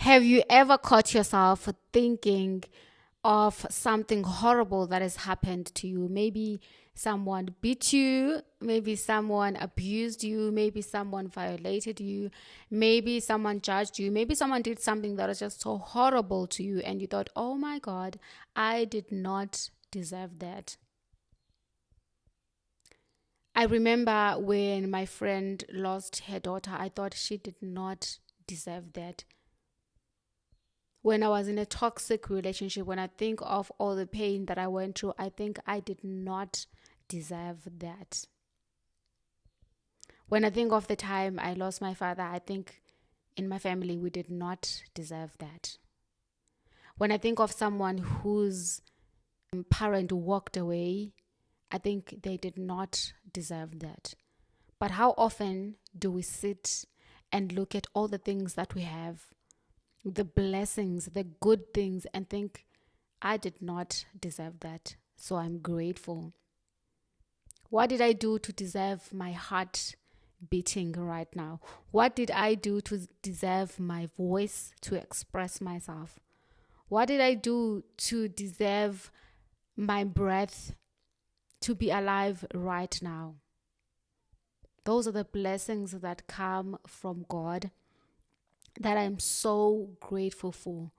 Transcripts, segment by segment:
Have you ever caught yourself thinking of something horrible that has happened to you? Maybe someone beat you, maybe someone abused you, maybe someone violated you, maybe someone judged you, maybe someone did something that was just so horrible to you, and you thought, oh my God, I did not deserve that. I remember when my friend lost her daughter, I thought she did not deserve that. When I was in a toxic relationship, when I think of all the pain that I went through, I think I did not deserve that. When I think of the time I lost my father, I think in my family we did not deserve that. When I think of someone whose parent walked away, I think they did not deserve that. But how often do we sit and look at all the things that we have, the blessings, the good things, and think, I did not deserve that, so I'm grateful. What did I do to deserve my heart beating right now? What did I do to deserve my voice to express myself? What did I do to deserve my breath to be alive right now? Those are the blessings that come from God that I'm so grateful for.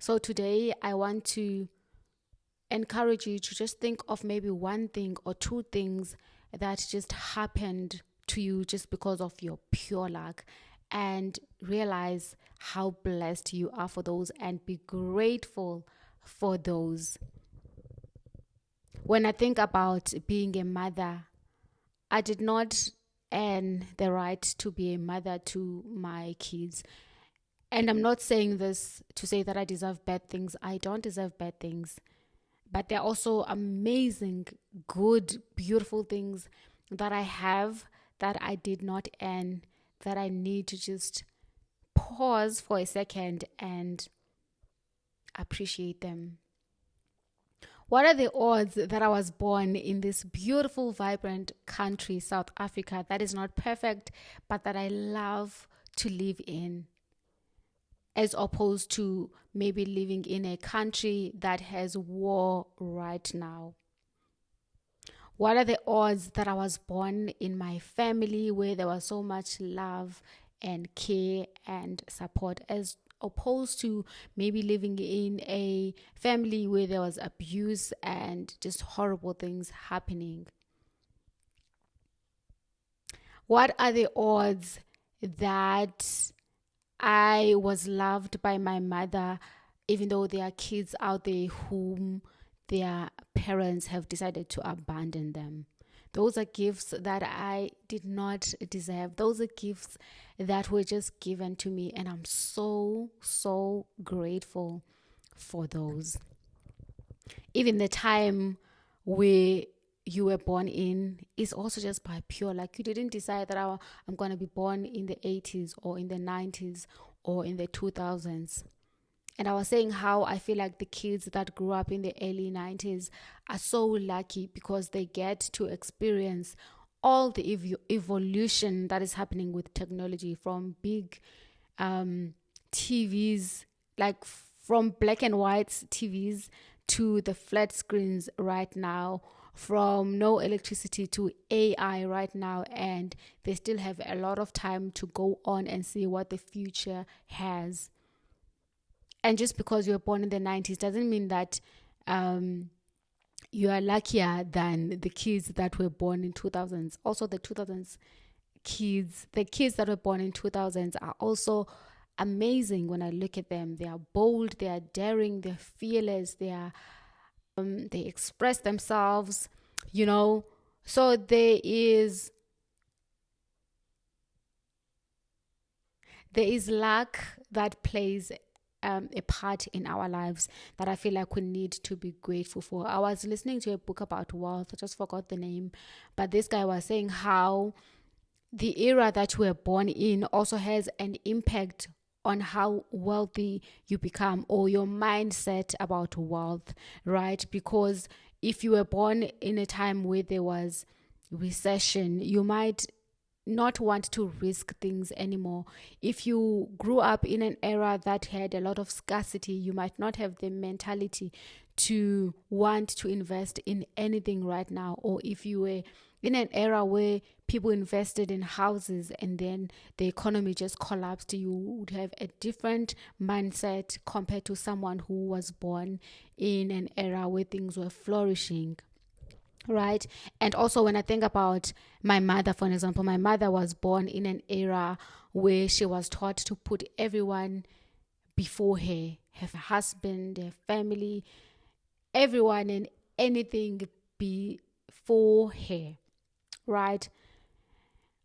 So today I want to encourage you to just think of maybe one thing or two things that just happened to you just because of your pure luck, and realize how blessed you are for those and be grateful for those. When I think about being a mother, I did not earn the right to be a mother to my kids. And I'm not saying this to say that I deserve bad things. I don't deserve bad things. But there are also amazing, good, beautiful things that I have that I did not earn, that I need to just pause for a second and appreciate them. What are the odds that I was born in this beautiful, vibrant country, South Africa, that is not perfect, but that I love to live in, as opposed to maybe living in a country that has war right now? What are the odds that I was born in my family where there was so much love and care and support, as opposed to maybe living in a family where there was abuse and just horrible things happening? What are the odds that I was loved by my mother, even though there are kids out there whom their parents have decided to abandon them? Those are gifts that I did not deserve. Those are gifts that were just given to me, and I'm so, so grateful for those. Even the time where you were born in is also just by pure, like, you didn't decide that I'm going to be born in the 80s or in the 90s or in the 2000s. And I was saying how I feel like the kids that grew up in the early 90s are so lucky because they get to experience all the evolution that is happening with technology, from big TVs, like from black and white TVs to the flat screens right now, from no electricity to AI right now, and they still have a lot of time to go on and see what the future has. And just because you were born in the 90s doesn't mean that you are luckier than the kids that were born in 2000s. Also, the 2000s kids, the kids that were born in 2000s are also amazing. When I look at them, they are bold, they are daring, they're fearless, they express themselves, So there is luck that plays a part in our lives that I feel like we need to be grateful for. I was listening to a book about wealth. I just forgot the name, but this guy was saying how the era that we're born in also has an impact on how wealthy you become, or your mindset about wealth, right? Because if you were born in a time where there was recession, you might not want to risk things anymore. If you grew up in an era that had a lot of scarcity, you might not have the mentality to want to invest in anything right now. Or if you were in an era where people invested in houses and then the economy just collapsed, you would have a different mindset compared to someone who was born in an era where things were flourishing. Right. And also, when I think about my mother, for example, my mother was born in an era where she was taught to put everyone before her husband, her family, everyone and anything before her. Right.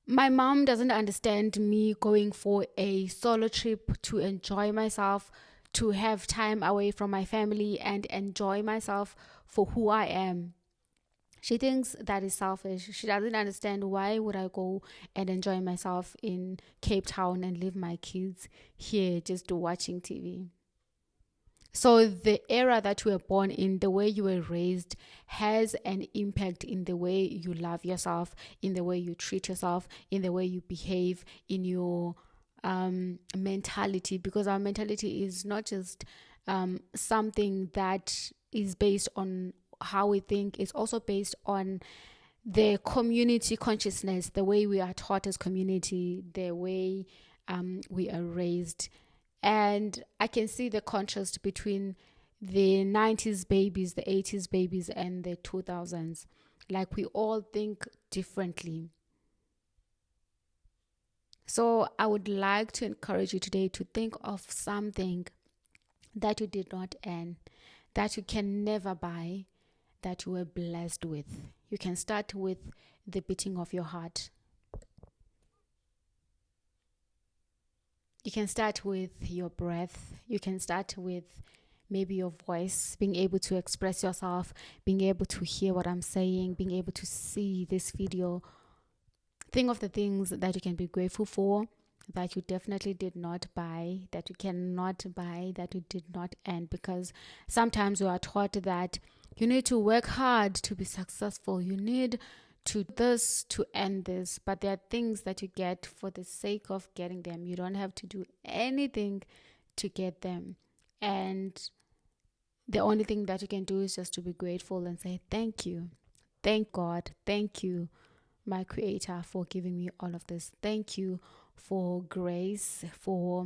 My mom doesn't understand me going for a solo trip to enjoy myself, to have time away from my family and enjoy myself for who I am. She thinks that is selfish. She doesn't understand why would I go and enjoy myself in Cape Town and leave my kids here just watching TV. So the era that you were born in, the way you were raised, has an impact in the way you love yourself, in the way you treat yourself, in the way you behave, in your mentality. Because our mentality is not just something that is based on how we think. It's also based on the community consciousness, the way we are taught as community, the way we are raised. And I can see the contrast between the 90s babies, the 80s babies, and the 2000s. Like, we all think differently. So I would like to encourage you today to think of something that you did not earn, that you can never buy, that you were blessed with. You can start with the beating of your heart. You can start with your breath. You can start with maybe your voice, being able to express yourself, being able to hear what I'm saying, being able to see this video. Think of the things that you can be grateful for, that you definitely did not buy, that you cannot buy, that you did not earn. Because sometimes we are taught that you need to work hard to be successful. You need to this to earn this. But there are things that you get for the sake of getting them. You don't have to do anything to get them. And the only thing that you can do is just to be grateful and say, thank you. Thank God. Thank you, my Creator, for giving me all of this. Thank you for grace, for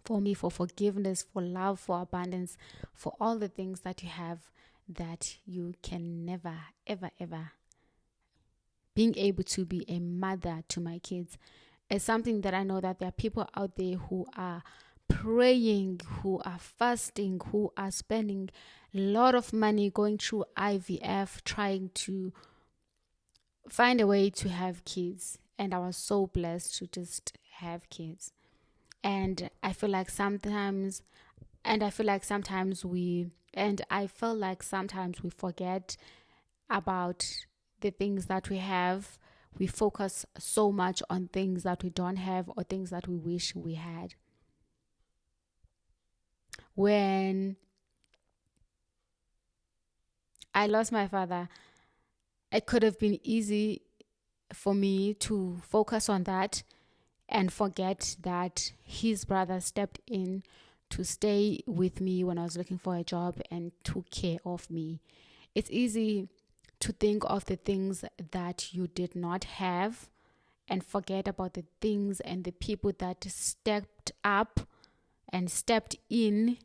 me, for forgiveness, for love, for abundance, for all the things that you have that you can never, ever, ever. Being able to be a mother to my kids is something that I know that there are people out there who are praying, who are fasting, who are spending a lot of money going through IVF, trying to find a way to have kids. And I was so blessed to just have kids. And I feel like sometimes we forget about the things that we have. We focus so much on things that we don't have or things that we wish we had. When I lost my father, it could have been easy for me to focus on that and forget that his brother stepped in to stay with me when I was looking for a job and took care of me. It's easy to think of the things that you did not have and forget about the things and the people that stepped up and stepped in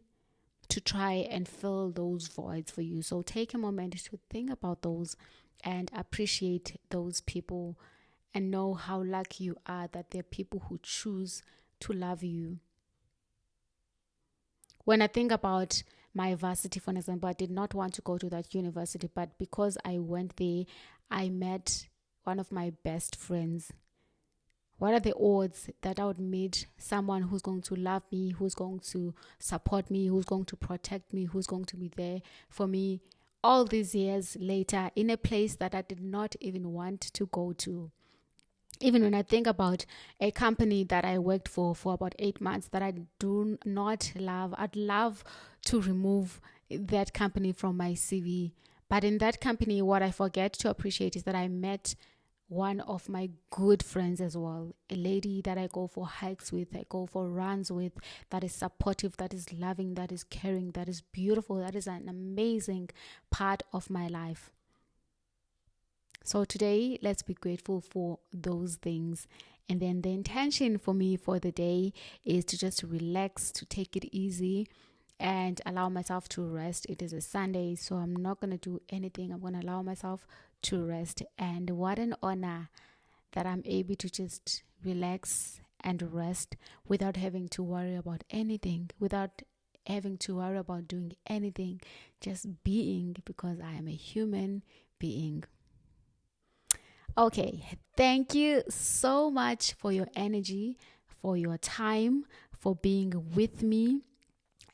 to try and fill those voids for you. So take a moment to think about those and appreciate those people and know how lucky you are that there are people who choose to love you. When I think about my varsity, for example, I did not want to go to that university, but because I went there, I met one of my best friends. What are the odds that I would meet someone who's going to love me, who's going to support me, who's going to protect me, who's going to be there for me all these years later in a place that I did not even want to go to? Even when I think about a company that I worked for about 8 months that I do not love, I'd love to remove that company from my CV. But in that company, what I forget to appreciate is that I met one of my good friends as well, a lady that I go for hikes with, I go for runs with, that is supportive, that is loving, that is caring, that is beautiful, that is an amazing part of my life. So today, let's be grateful for those things. And then the intention for me for the day is to just relax, to take it easy, and allow myself to rest. It is a Sunday, so I'm not going to do anything. I'm going to allow myself to rest. And what an honor that I'm able to just relax and rest without having to worry about anything, without having to worry about doing anything, just being, because I am a human being. Okay, thank you so much for your energy, for your time, for being with me,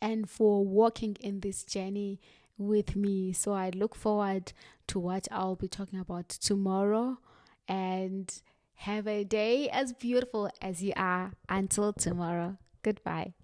and for walking in this journey with me. So I look forward to what I'll be talking about tomorrow, and have a day as beautiful as you are. Until tomorrow, goodbye.